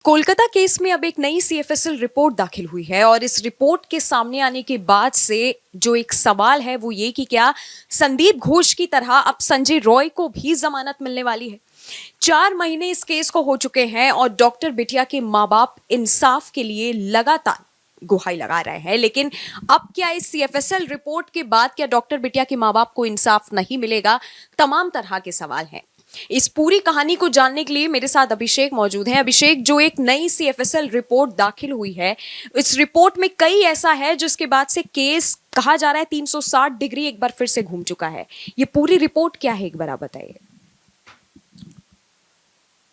Kolkata case में अब एक नई सीएफएसएल रिपोर्ट दाखिल हुई है और इस रिपोर्ट के सामने आने के बाद से जो एक सवाल है वो ये कि क्या संदीप घोष की तरह अब संजय रॉय को भी जमानत मिलने वाली है। 4 महीने इस केस को हो चुके हैं और डॉक्टर बिटिया के माँ बाप इंसाफ के लिए लगातार गुहाई लगा रहे हैं, लेकिन अब क्या इस सीएफएसएल रिपोर्ट के बाद क्या डॉक्टर बिटिया के माँ बाप को इंसाफ नहीं मिलेगा? तमाम तरह के सवाल हैं। इस पूरी कहानी को जानने के लिए मेरे साथ अभिषेक मौजूद हैं। अभिषेक, जो एक नई सीएफएसएल रिपोर्ट दाखिल हुई है, इस रिपोर्ट में कई ऐसा है जिसके बाद से केस कहा जा रहा है 360 डिग्री एक बार फिर से घूम चुका है। ये पूरी रिपोर्ट क्या है, एक बार आप बताइए।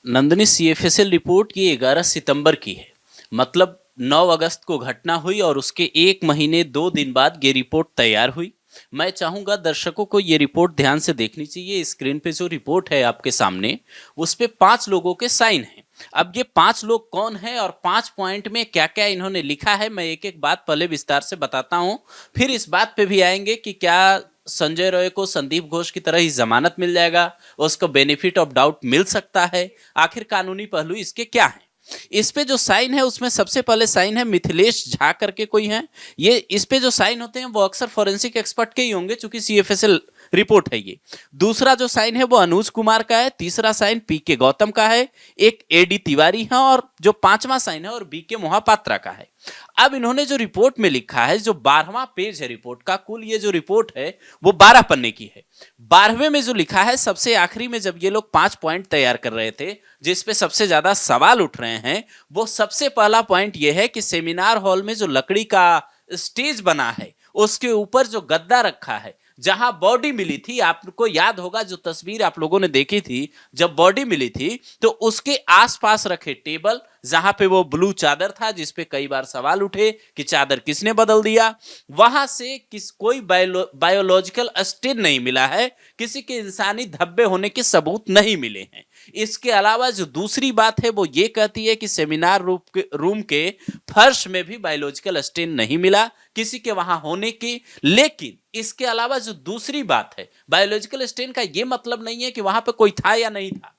नंदिनी, सीएफएसएल रिपोर्ट ये 11 सितंबर की है। मतलब 9 अगस्त को घटना हुई और उसके 1 महीने 2 दिन बाद ये रिपोर्ट तैयार हुई। मैं चाहूंगा दर्शकों को ये रिपोर्ट ध्यान से देखनी चाहिए। स्क्रीन पे जो रिपोर्ट है आपके सामने, उस पे 5 लोगों के साइन हैं। अब ये 5 लोग कौन है और 5 पॉइंट में क्या क्या इन्होंने लिखा है, मैं एक एक बात पहले विस्तार से बताता हूं। फिर इस बात पे भी आएंगे कि क्या संजय रॉय को संदीप घोष की तरह ही जमानत मिल जाएगा, उसको बेनिफिट ऑफ डाउट मिल सकता है, आखिर कानूनी पहलू इसके क्या है। इस पे जो साइन है उसमें सबसे पहले साइन है मिथिलेश झा करके कोई है। ये इस पे जो साइन होते हैं वो अक्सर फॉरेंसिक एक्सपर्ट के ही होंगे, चूंकि सीएफएसएल रिपोर्ट है ये। दूसरा जो साइन है वो अनुज कुमार का है। तीसरा साइन पीके गौतम का है। एक एडी तिवारी है और जो 5वां साइन है और बीके मोहापात्रा का है। अब इन्होंने जो रिपोर्ट में लिखा है, जो 12वां पेज है रिपोर्ट का, कुल ये जो रिपोर्ट है वो 12 पन्ने की है। 12वें में जो लिखा है, सबसे आखिरी में जब ये लोग 5 पॉइंट तैयार कर रहे थे जिसपे सबसे ज्यादा सवाल उठ रहे हैं, वो सबसे पहला पॉइंट ये है कि सेमिनार हॉल में जो लकड़ी का स्टेज बना है उसके ऊपर जो गद्दा रखा है, जहां बॉडी मिली थी, आपको याद होगा जो तस्वीर आप लोगों ने देखी थी जब बॉडी मिली थी, तो उसके आसपास रखे टेबल, जहां पे वो ब्लू चादर था जिसपे कई बार सवाल उठे कि चादर किसने बदल दिया, वहां से कोई बायोलॉजिकल स्टेन नहीं मिला है, किसी के इंसानी धब्बे होने के सबूत नहीं मिले हैं। इसके अलावा जो दूसरी बात है वो ये कहती है कि सेमिनार रूम के फर्श में भी बायोलॉजिकल स्टेन नहीं मिला किसी के वहां होने की। लेकिन इसके अलावा जो दूसरी बात है, बायोलॉजिकल स्टेन का ये मतलब नहीं है कि वहां पे कोई था या नहीं था,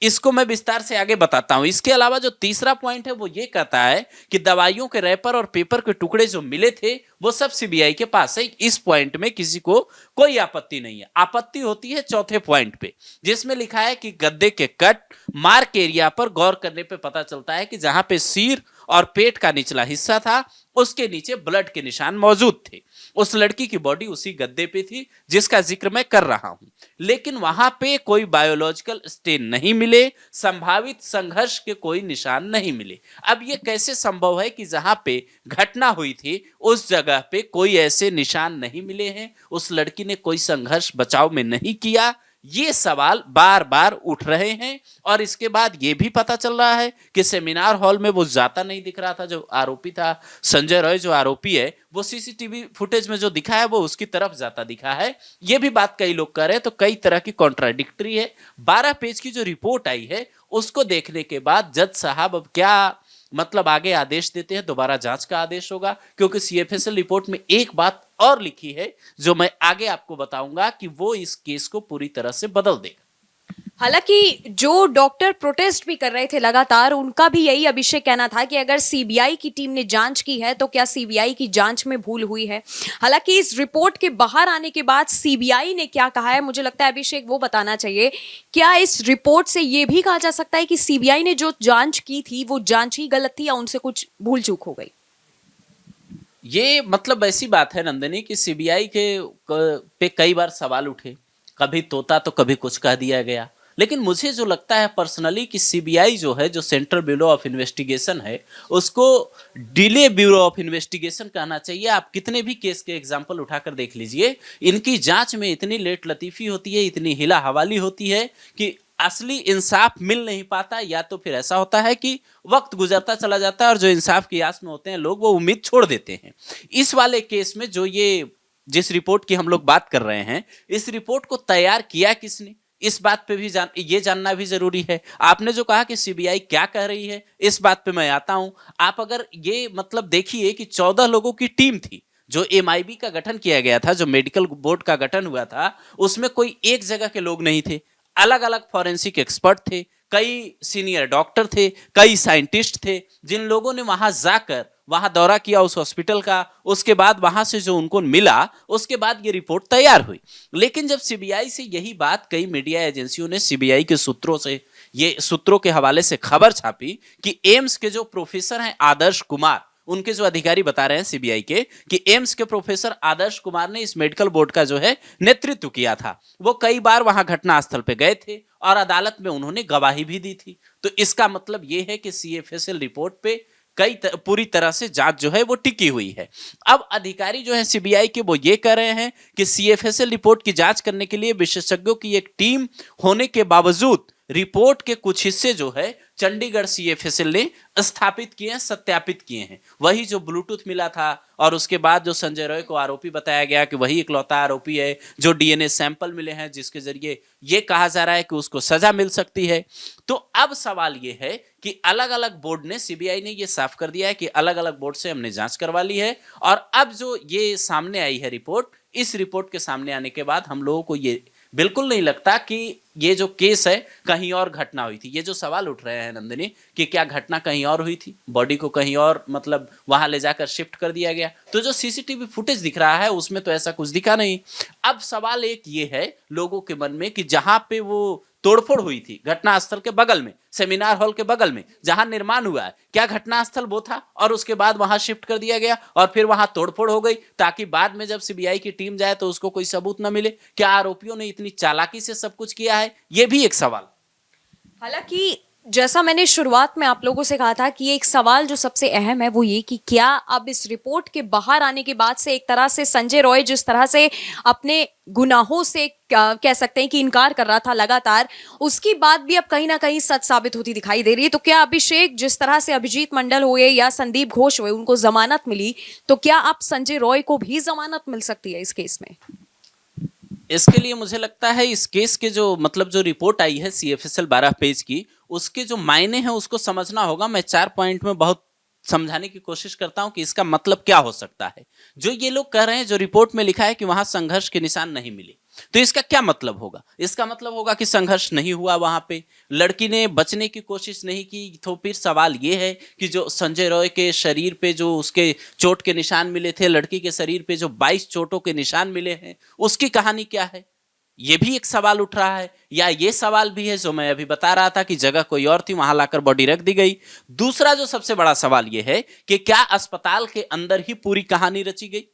इसको मैं विस्तार से आगे बताता हूं। इसके अलावा जो तीसरा पॉइंट है वो ये कहता है कि दवाइयों के रैपर और पेपर के टुकड़े जो मिले थे वो सब सीबीआई के पास है। इस पॉइंट में किसी को कोई आपत्ति नहीं है। आपत्ति होती है चौथे पॉइंट पे, जिसमें लिखा है कि गद्दे के कट मार्क एरिया पर गौर करने पे पता चलता है कि जहां पे सिर और पेट का निचला हिस्सा था उसके नीचे ब्लड के निशान मौजूद थे। उस लड़की की बॉडी उसी गद्दे पे थी जिसका जिक्र मैं कर रहा हूं, लेकिन वहां पे कोई बायोलॉजिकल स्टेन नहीं मिले, संभावित संघर्ष के कोई निशान नहीं मिले। अब ये कैसे संभव है कि जहां पे घटना हुई थी उस जगह पे कोई ऐसे निशान नहीं मिले हैं, उस लड़की ने कोई संघर्ष बचाव में नहीं किया? ये सवाल बार बार उठ रहे हैं। और इसके बाद ये भी पता चल रहा है कि सेमिनार हॉल में वो जाता नहीं दिख रहा था जो आरोपी था संजय रॉय, जो आरोपी है, वो सीसीटीवी फुटेज में जो दिखा है वो उसकी तरफ जाता दिखा है। ये भी बात कई लोग कर रहे हैं, तो कई तरह की कॉन्ट्राडिक्टरी है। 12 पेज की जो रिपोर्ट आई है उसको देखने के बाद जज साहब अब क्या मतलब आगे आदेश देते हैं। दोबारा जांच का आदेश होगा, क्योंकि सीएफएसएल रिपोर्ट में एक बात और लिखी है जो मैं आगे आपको बताऊंगा कि वो इस केस को पूरी तरह से बदल देगा। हालांकि जो डॉक्टर प्रोटेस्ट भी कर रहे थे लगातार, उनका भी यही अभिषेक कहना था कि अगर सीबीआई की टीम ने जांच की है तो क्या सीबीआई की जांच में भूल हुई है। हालांकि इस रिपोर्ट के बाहर आने के बाद सीबीआई ने क्या कहा है, मुझे लगता है अभिषेक वो बताना चाहिए। क्या इस रिपोर्ट से यह भी कहा जा सकता है कि सीबीआई ने जो जांच की थी वो जांच ही गलत थी या उनसे कुछ भूल चूक हो गई? ये मतलब ऐसी बात है नंदिनी कि सीबीआई पे कई बार सवाल उठे, कभी तोता तो कभी कुछ कह दिया गया। लेकिन मुझे जो लगता है पर्सनली कि सीबीआई जो है, जो सेंट्रल ब्यूरो ऑफ इन्वेस्टिगेशन है, उसको डिले ब्यूरो ऑफ इन्वेस्टिगेशन कहना चाहिए। आप कितने भी केस के एग्जांपल उठाकर देख लीजिए, इनकी जांच में इतनी लेट लतीफी होती है, इतनी हिला हवाली होती है कि असली इंसाफ मिल नहीं पाता। या तो फिर ऐसा होता है कि वक्त गुजरता चला जाता है और जो इंसाफ की आस में होते हैं लोग वो उम्मीद छोड़ देते हैं। इस वाले केस में जो ये जिस रिपोर्ट की हम लोग बात कर रहे हैं, इस रिपोर्ट को तैयार किया किसने, इस बात पे भी ये जानना भी जरूरी है। आपने जो कहा कि सीबीआई क्या कह रही है, इस बात पे मैं आता हूं। आप अगर ये मतलब देखिए कि 14 लोगों की टीम थी जो एमआईबी का गठन किया गया था, जो मेडिकल बोर्ड का गठन हुआ था, उसमें कोई एक जगह के लोग नहीं थे, अलग अलग फॉरेंसिक एक्सपर्ट थे, कई सीनियर डॉक्टर थे, कई साइंटिस्ट थे, जिन लोगों ने वहां जाकर वहां दौरा किया उस हॉस्पिटल का, उसके बाद वहां से जो उनको मिला, उसके बाद ये रिपोर्ट तैयार हुई। लेकिन जब सीबीआई से यही बात कई मीडिया एजेंसियों ने सीबीआई के सूत्रों से, ये सूत्रों के हवाले से खबर छापी कि एम्स के जो प्रोफेसर हैं आदर्श कुमार, उनके जो अधिकारी बता रहे हैं सीबीआई के कि एम्स के प्रोफेसर आदर्श कुमार ने इस मेडिकल बोर्ड का जो है नेतृत्व किया था। वो कई बार वहां घटनास्थल पे गए थे और अदालत में उन्होंने गवाही भी दी थी। तो इसका मतलब ये है कि सीएफएसएल रिपोर्ट पे पूरी तरह से जांच जो है वो टिकी हुई है। अब अधिकारी जो है सीबीआई के वो ये कह रहे हैं कि सीएफएसएल रिपोर्ट की जांच करने के लिए विशेषज्ञों की एक टीम होने के बावजूद रिपोर्ट के कुछ हिस्से जो है चंडीगढ़ सीएफएसएल ने स्थापित किए हैं, सत्यापित किए हैं। वही जो ब्लूटूथ मिला था और उसके बाद जो संजय रॉय को आरोपी बताया गया कि वही इकलौता आरोपी है, जो डीएनए सैंपल मिले हैं जिसके जरिए ये कहा जा रहा है कि उसको सजा मिल सकती है। तो अब सवाल ये है कि अलग अलग बोर्ड ने, सीबीआई ने ये साफ कर दिया है कि अलग अलग बोर्ड से हमने जांच करवा ली है और अब जो ये सामने आई है रिपोर्ट, इस रिपोर्ट के सामने आने के बाद हम लोगों को ये बिल्कुल नहीं लगता कि ये जो केस है कहीं और घटना हुई थी। ये जो सवाल उठ रहे हैं नंदिनी कि क्या घटना कहीं और हुई थी, बॉडी को कहीं और मतलब वहां ले जाकर शिफ्ट कर दिया गया, तो जो सीसीटीवी फुटेज दिख रहा है उसमें तो ऐसा कुछ दिखा नहीं। अब सवाल एक ये है लोगों के मन में कि जहां पे वो तोड़फोड़ हुई थी घटनास्थल के बगल में, सेमिनार हॉल के बगल में जहां निर्माण हुआ है, क्या घटनास्थल वो था और उसके बाद वहां शिफ्ट कर दिया गया और फिर वहां तोड़फोड़ हो गई ताकि बाद में जब सीबीआई की टीम जाए तो उसको कोई सबूत न मिले? क्या आरोपियों ने इतनी चालाकी से सब कुछ किया है? ये भी एक सवाल। हालांकि जैसा मैंने शुरुआत में आप लोगों से कहा था कि एक सवाल जो सबसे अहम है वो ये कि क्या अब इस रिपोर्ट के बाहर आने के बाद से एक तरह से संजय रॉय जिस तरह से अपने गुनाहों से कह सकते हैं कि इनकार कर रहा था लगातार, उसकी बात भी अब कहीं ना कहीं सच साबित होती दिखाई दे रही है। तो क्या अभिषेक, जिस तरह से अभिजीत मंडल हुए या संदीप घोष हुए उनको जमानत मिली, तो क्या अब संजय रॉय को भी जमानत मिल सकती है इस केस में? इसके लिए मुझे लगता है इस केस के जो मतलब जो रिपोर्ट आई है सीएफएसएल 12 पेज की, उसके जो मायने हैं उसको समझना होगा। मैं 4 पॉइंट में बहुत समझाने की कोशिश करता हूं कि इसका मतलब क्या हो सकता है। जो ये लोग कह रहे हैं, जो रिपोर्ट में लिखा है कि वहां संघर्ष के निशान नहीं मिले, तो इसका क्या मतलब होगा? इसका मतलब होगा कि संघर्ष नहीं हुआ, वहां पे लड़की ने बचने की कोशिश नहीं की। तो फिर सवाल ये है कि जो संजय रॉय के शरीर पे जो उसके चोट के निशान मिले थे, लड़की के शरीर पे जो 22 चोटों के निशान मिले हैं, उसकी कहानी क्या है? ये भी एक सवाल उठ रहा है। या ये सवाल भी है जो मैं अभी बता रहा था कि जगह कोई और थी, वहां लाकर बॉडी रख दी गई। दूसरा जो सबसे बड़ा सवाल ये है कि क्या अस्पताल के अंदर ही पूरी कहानी रची गई?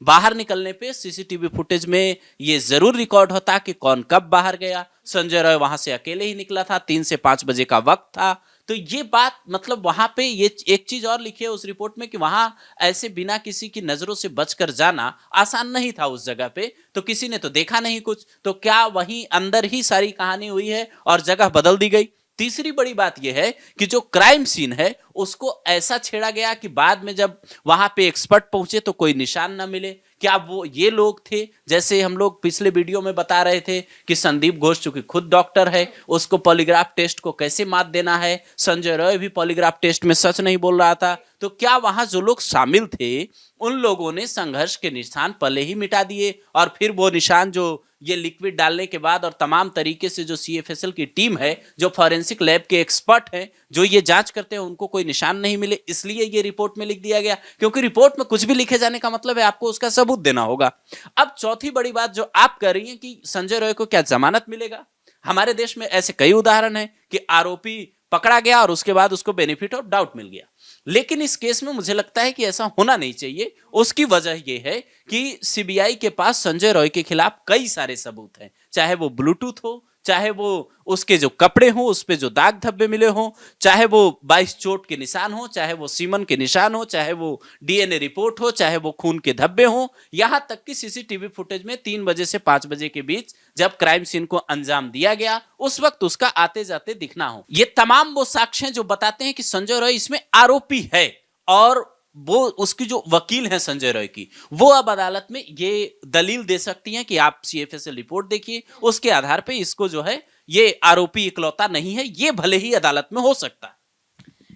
बाहर निकलने पे सीसीटीवी फुटेज में ये जरूर रिकॉर्ड होता कि कौन कब बाहर गया। संजय रॉय वहां से अकेले ही निकला था, 3 से 5 बजे का वक्त था। तो ये बात मतलब वहां पे ये एक चीज और लिखी है उस रिपोर्ट में कि वहां ऐसे बिना किसी की नजरों से बचकर जाना आसान नहीं था उस जगह पे, तो किसी ने तो देखा नहीं कुछ। तो क्या वहीं अंदर ही सारी कहानी हुई है और जगह बदल दी गई? तीसरी बड़ी बात यह है कि जो क्राइम सीन है उसको ऐसा छेड़ा गया कि बाद में जब वहां पे एक्सपर्ट पहुंचे तो कोई निशान ना मिले। क्या वो ये लोग थे, जैसे हम लोग पिछले वीडियो में बता रहे थे कि संदीप घोष चूंकि खुद डॉक्टर है, उसको पॉलीग्राफ टेस्ट को कैसे मात देना है। संजय रॉय भी पॉलीग्राफ टेस्ट में सच नहीं बोल रहा था। तो क्या वहां जो लोग शामिल थे उन लोगों ने संघर्ष के निशान पहले ही मिटा दिए और फिर वो निशान जो ये लिक्विड डालने के बाद और तमाम तरीके से जो सीएफएसएल की टीम है, जो फॉरेंसिक लैब के एक्सपर्ट हैं, जो ये जांच करते हैं, उनको कोई निशान नहीं मिले, इसलिए ये रिपोर्ट में लिख दिया गया? क्योंकि रिपोर्ट में कुछ भी लिखे जाने का मतलब है आपको उसका सबूत देना होगा। अब चौथी बड़ी बात जो आप कर रही हैं कि संजय रॉय को क्या जमानत मिलेगा? हमारे देश में ऐसे कई उदाहरण हैं कि आरोपी पकड़ा गया और उसके बाद उसको बेनिफिट ऑफ डाउट मिल गया। लेकिन इस केस में मुझे लगता है कि ऐसा होना नहीं चाहिए। उसकी वजह यह है कि सीबीआई के पास संजय रॉय के खिलाफ कई सारे सबूत हैं, चाहे वो ब्लूटूथ हो, चाहे वो उसके जो कपड़े हों उस पे जो दाग धब्बे मिले हों, चाहे वो 22 चोट के निशान हो, चाहे वो सीमन के निशान हो, चाहे वो डीएनए रिपोर्ट हो, चाहे वो खून के धब्बे हों, यहां तक कि सीसीटीवी फुटेज में 3 बजे से 5 बजे के बीच जब क्राइम सीन को अंजाम दिया गया उस वक्त उसका आते जाते दिखना हो। ये तमाम वो साक्ष्य हैं जो बताते हैं कि संजय रॉय इसमें आरोपी है। और वो उसकी जो वकील हैं संजय रॉय की, वो अब अदालत में ये दलील दे सकती हैं कि आप सीएफएसएल रिपोर्ट देखिए, उसके आधार पे इसको जो है ये आरोपी इकलौता नहीं है, ये भले ही अदालत में हो सकता है।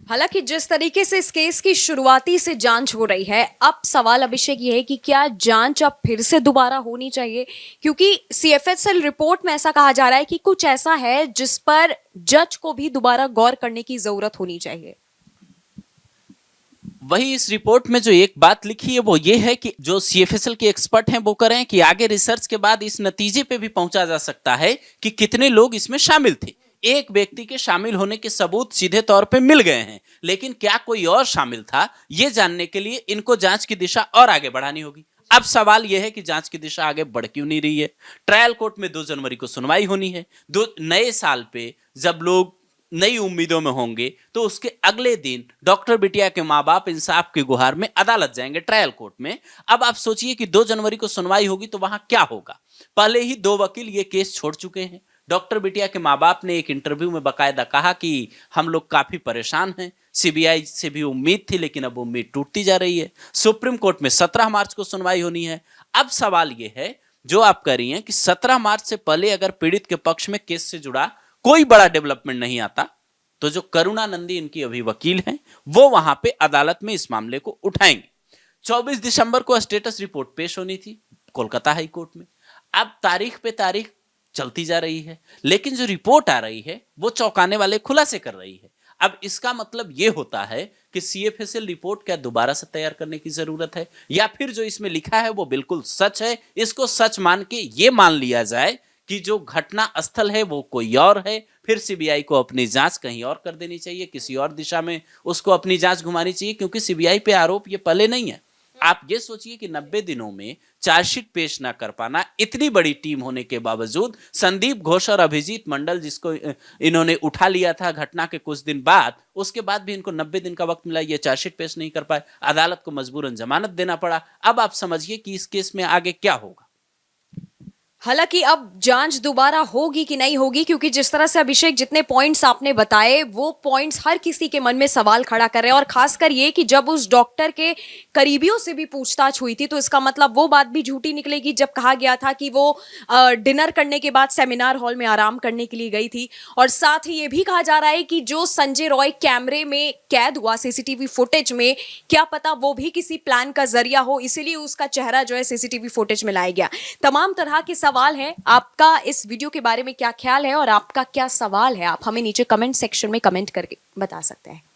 हालांकि जिस तरीके से इस केस की शुरुआती से जांच हो रही है, अब सवाल अभिषेक ये है कि क्या जांच अब फिर से दोबारा होनी चाहिए, क्योंकि सीएफएसएल रिपोर्ट में ऐसा कहा जा रहा है कि कुछ ऐसा है जिस पर जज को भी दोबारा गौर करने की जरूरत होनी चाहिए। वही इस रिपोर्ट में जो एक बात लिखी है वो ये है कि जो सीएफएसएल के एक्सपर्ट हैं वो कह रहे हैं कि आगे रिसर्च के बाद इस नतीजे पे भी पहुंचा जा सकता है कि कितने लोग इसमें शामिल थे। एक व्यक्ति के शामिल होने के सबूत सीधे तौर पे मिल गए हैं, लेकिन क्या कोई और शामिल था, ये जानने के लिए इनको जांच की दिशा और आगे बढ़ानी होगी। अब सवाल यह है कि जांच की दिशा आगे बढ़ क्यों नहीं रही है। ट्रायल कोर्ट में 2 जनवरी को सुनवाई होनी है। नए साल पे जब लोग नई उम्मीदों में होंगे तो उसके अगले दिन डॉक्टर बिटिया के मां बाप इंसाफ की गुहार में अदालत जाएंगे, ट्रायल कोर्ट में। अब आप सोचिए कि 2 जनवरी को सुनवाई होगी तो वहां क्या होगा। पहले ही 2 वकील ये केस छोड़ चुके हैं। डॉक्टर बिटिया के मां बाप ने एक इंटरव्यू में बकायदा कहा कि हम लोग काफी परेशान हैं, सीबीआई से भी उम्मीद थी लेकिन अब उम्मीद टूटती जा रही है। सुप्रीम कोर्ट में 17 मार्च को सुनवाई होनी है। अब सवाल यह है जो आप कह रही हैं कि 17 मार्च से पहले अगर पीड़ित के पक्ष में केस से जुड़ा कोई बड़ा डेवलपमेंट नहीं आता तो जो करुणा नंदी इनकी अभी वकील हैं वो वहां पे अदालत में इस मामले को उठाएंगे। 24 दिसंबर को स्टेटस रिपोर्ट पेश होनी थी कोलकाता हाई कोर्ट में। अब तारीख पे तारीख चलती जा रही है, लेकिन जो रिपोर्ट आ रही है वो चौंकाने वाले खुलासे कर रही है। अब इसका मतलब ये होता है कि सीएफएसएल रिपोर्ट क्या दोबारा से तैयार करने की जरूरत है, या फिर जो इसमें लिखा है वो बिल्कुल सच है, इसको सच मान के ये मान लिया जाए कि जो घटना स्थल है वो कोई और है, फिर सीबीआई को अपनी जांच कहीं और कर देनी चाहिए, किसी और दिशा में उसको अपनी जांच घुमानी चाहिए, क्योंकि सीबीआई पे आरोप ये पहले नहीं है। आप ये सोचिए कि 90 दिनों में चार्जशीट पेश ना कर पाना, इतनी बड़ी टीम होने के बावजूद संदीप घोष और अभिजीत मंडल जिसको इन्होंने उठा लिया था घटना के कुछ दिन बाद, उसके बाद भी इनको 90 दिन का वक्त मिला, ये चार्जशीट पेश नहीं कर पाए, अदालत को मजबूरन जमानत देना पड़ा। अब आप समझिए कि इस केस में आगे क्या होगा। हालांकि अब जांच दोबारा होगी कि नहीं होगी, क्योंकि जिस तरह से अभिषेक जितने पॉइंट्स आपने बताए वो पॉइंट्स हर किसी के मन में सवाल खड़ा कर रहे हैं, और खासकर ये कि जब उस डॉक्टर के करीबियों से भी पूछताछ हुई थी तो इसका मतलब वो बात भी झूठी निकलेगी जब कहा गया था कि वो डिनर करने के बाद सेमिनार हॉल में आराम करने के लिए गई थी। और साथ ही ये भी कहा जा रहा है कि जो संजय रॉय कैमरे में कैद हुआ सीसीटीवी फुटेज में, क्या पता वो भी किसी प्लान का जरिया हो, इसीलिए उसका चेहरा जो है सीसीटीवी फुटेज में लाया गया। तमाम तरह के सवाल है। आपका इस वीडियो के बारे में क्या ख्याल है और आपका क्या सवाल है, आप हमें नीचे कमेंट सेक्शन में कमेंट करके बता सकते हैं।